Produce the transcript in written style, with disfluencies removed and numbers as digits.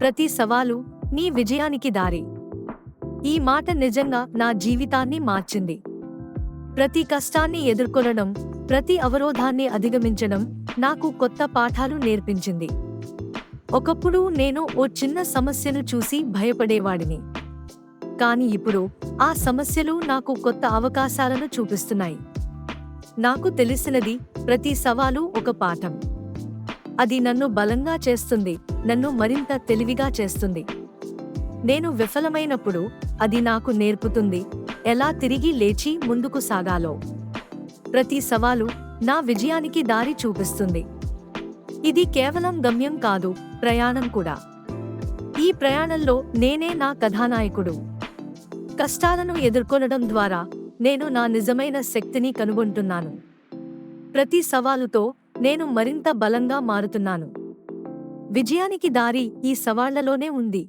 ప్రతి సవాలు నీ విజయానికి దారి. ఈ మాట నిజంగా నా జీవితాన్ని మార్చింది. ప్రతి కష్టాన్ని ఎదుర్కొనడం, ప్రతి అవరోధాన్ని అధిగమించడం నాకు కొత్త పాఠాలు నేర్పించింది. ఒకప్పుడు నేను ఓ చిన్న సమస్యను చూసి భయపడేవాడిని. కానీ ఇప్పుడు ఆ సమస్యలు నాకు కొత్త అవకాశాలను చూపిస్తున్నాయి. నాకు తెలిసినది, ప్రతి సవాలు ఒక పాఠం. అది నన్ను బలంగా చేస్తుంది, నన్ను మరింత తెలివిగా చేస్తుంది. నేను విఫలమైనప్పుడు అది నాకు నేర్పుతుంది ఎలా తిరిగి లేచి ముందుకు సాగాలో. ప్రతి సవాలు నా విజయానికి దారి చూపిస్తుంది. ఇది కేవలం గమ్యం కాదు, ప్రయాణం కూడా. ఈ ప్రయాణంలో నేనే నా కథానాయకుడు. కష్టాలను ఎదుర్కొనడం ద్వారా నేను నా నిజమైన శక్తిని కనుగొంటున్నాను. ప్రతి సవాలుతో నేను మరింత బలంగా మారుతున్నాను. విజయానికి దారి ఈ సవాళ్లలోనే ఉంది.